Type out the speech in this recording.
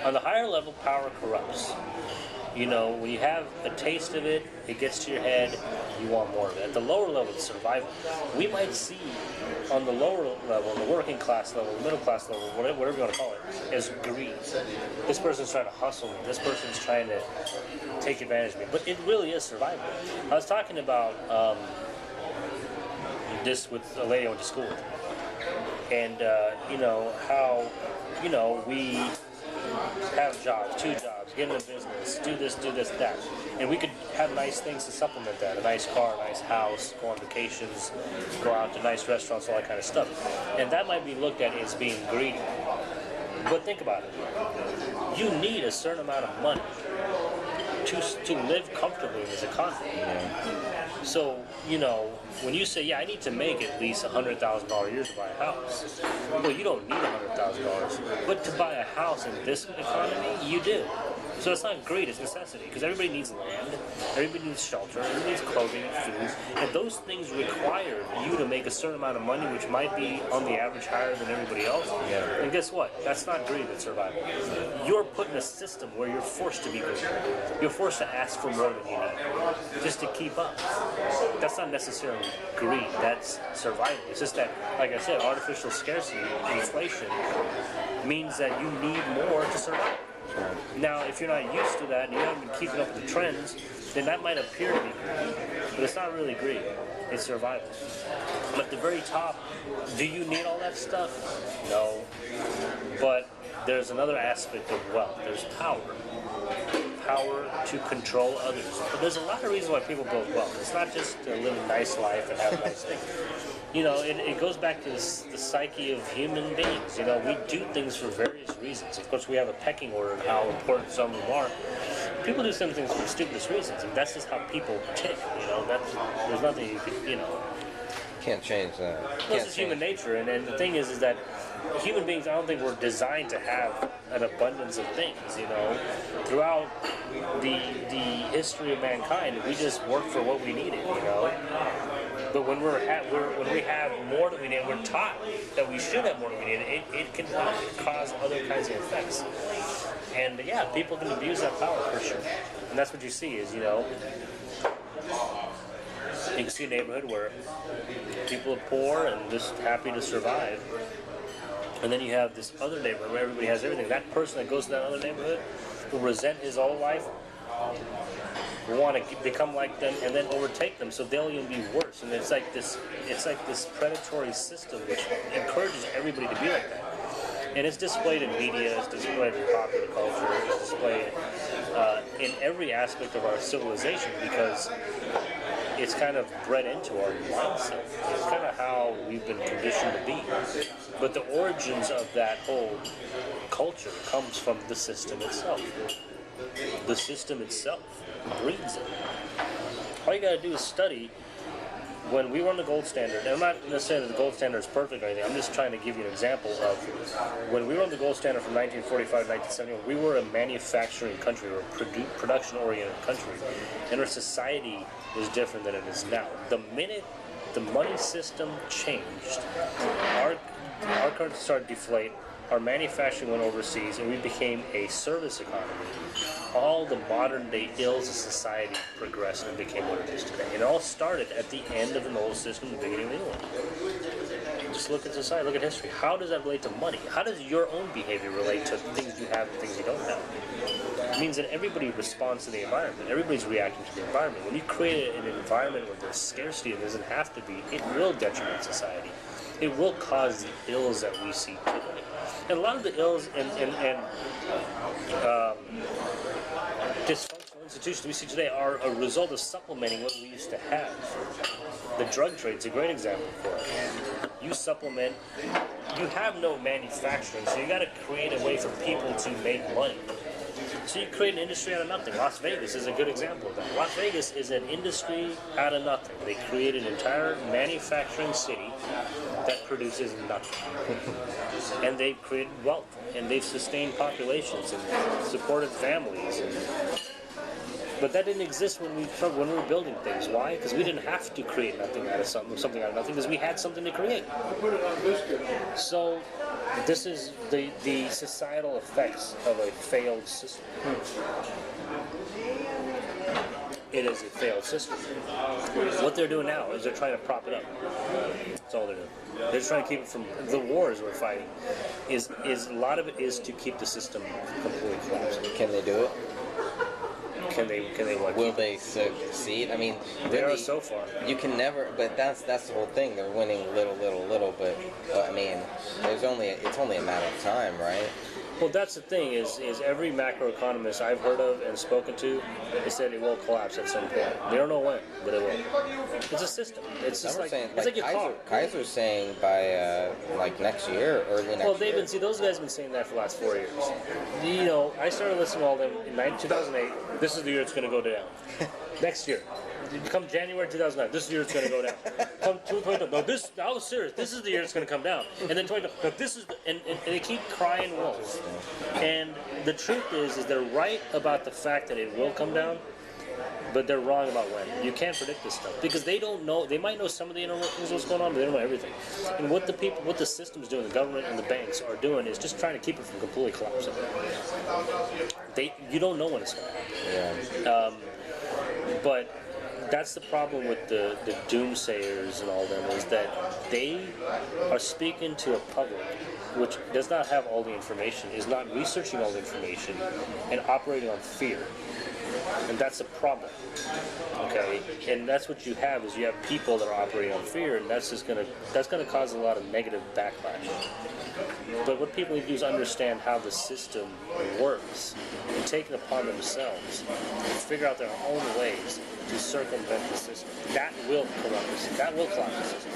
On the higher level, power corrupts. You know, when you have a taste of it, it gets to your head, you want more of it. At the lower level, it's survival. We might see on the lower level, the working class level, the middle class level, whatever you want to call it, as greed. This person's trying to hustle me. This person's trying to take advantage of me. But it really is survival. I was talking about this with a lady I went to school with. And, you know, how, you know, we have jobs, 2 jobs, get in a business, do this, that. And we could have nice things to supplement that, a nice car, a nice house, go on vacations, go out to nice restaurants, all that kind of stuff. And that might be looked at as being greedy. But think about it. You need a certain amount of money to live comfortably in this economy. So, you know, when you say, yeah, I need to make at least $100,000 a year to buy a house, well, you don't need $100,000. But to buy a house in this economy, you do. So it's not greed, it's necessity, because everybody needs land, everybody needs shelter, everybody needs clothing, food, and those things require you to make a certain amount of money, which might be on the average higher than everybody else. And guess what? That's not greed, that's survival. You're put in a system where you're forced to be greedy. You're forced to ask for more than you need, just to keep up. That's not necessarily greed, that's survival. It's just that, like I said, artificial scarcity, inflation, means that you need more to survive. Now, if you're not used to that and you haven't been keeping up with the trends, then that might appear to be greed. But it's not really greed. It's survival. But at the very top, do you need all that stuff? No. But there's another aspect of wealth. There's power. Power to control others. But there's a lot of reasons why people build wealth. It's not just to live a nice life and have nice things. You know, it goes back to the psyche of human beings. You know, we do things for various reasons. Of course, we have a pecking order of how important some of them are. People do some things for the stupidest reasons, and that's just how people tick. You know, there's nothing you could, you know. Can't change that. Well, it's just human nature, and the thing is that human beings, I don't think we're designed to have an abundance of things. You know, throughout the history of mankind, we just work for what we needed. You know. But when we have more than we need, we're taught that we should have more than we need. It can cause other kinds of effects. And yeah, people can abuse that power for sure. And that's what you see is, you know, you can see a neighborhood where people are poor and just happy to survive. And then you have this other neighborhood where everybody has everything. That person that goes to that other neighborhood will resent his own life, will want to become like them and then overtake them, so they'll even be worse. And it's like this predatory system which encourages everybody to be like that. And it's displayed in media, it's displayed in popular culture, it's displayed in every aspect of our civilization, because it's kind of bred into our mindset. It's kind of how we've been conditioned to be. But the origins of that whole culture comes from the system itself. The system itself breeds it. All you got to do is study. When we were on the gold standard, and I'm not necessarily the gold standard is perfect or anything, I'm just trying to give you an example of when we were on the gold standard from 1945 to 1971, we were a manufacturing country, or a production-oriented country, and our society was different than it is now. The minute the money system changed, our currency started to deflate, our manufacturing went overseas, and we became a service economy. All the modern-day ills of society progressed and became what it is today. It all started at the end of an old system, the beginning of the new one. Just look at society, look at history. How does that relate to money? How does your own behavior relate to things you have and things you don't have? It means that everybody responds to the environment. Everybody's reacting to the environment. When you create an environment where there's scarcity, and it doesn't have to be, it will detriment society. It will cause the ills that we see today. And a lot of the ills and dysfunctional institutions we see today are a result of supplementing what we used to have. The drug trade's a great example for it. You supplement, you have no manufacturing, so you got to create a way for people to make money. So you create an industry out of nothing. Las Vegas is a good example of that. Las Vegas is an industry out of nothing. They create an entire manufacturing city that produces nothing. And they've created wealth, and they've sustained populations and supported families. And But that didn't exist when we were building things. Why? Because we didn't have to create nothing out of something out of nothing, because we had something to create. So this is the societal effects of a failed system. It is a failed system. What they're doing now is they're trying to prop it up. That's all they're doing. They're just trying to keep it from the wars we're fighting. Is a lot of it is to keep the system completely collapsing. Can they do it? Can they what? Will they succeed? I mean, They really, are so far. you can never. But that's the whole thing. They're winning little. But I mean, it's only a matter of time, right? Well, that's the thing is every macroeconomist I've heard of and spoken to, they said it will collapse at some point. They don't know when, but it will. It's a system. It's just it's like your car. Kaiser's saying by like next year, early next year. Well, those guys have been saying that for the last 4 years. You know, I started listening to all them in 2008. This is the year it's going to go down. Next year. Come January 2009, this is the year it's going to go down. Come 2022, no, I was serious. This is the year it's going to come down. And then 2022, no, this is and they keep crying wolf. And the truth is they're right about the fact that it will come down, but they're wrong about when. You can't predict this stuff because they don't know. They might know some of the inner workings of what's going on, but they don't know everything. And what the system's doing, the government and the banks are doing, is just trying to keep it from completely collapsing. You don't know when it's going to happen. But that's the problem with the doomsayers and all them, is that they are speaking to a public which does not have all the information, is not researching all the information, and operating on fear. And that's a problem. Okay? And that's what you have, is you have people that are operating on fear, and that's gonna cause a lot of negative backlash. But what people need to do is understand how the system works and take it upon themselves and figure out their own ways to circumvent the system. That will collapse. That will collapse the system.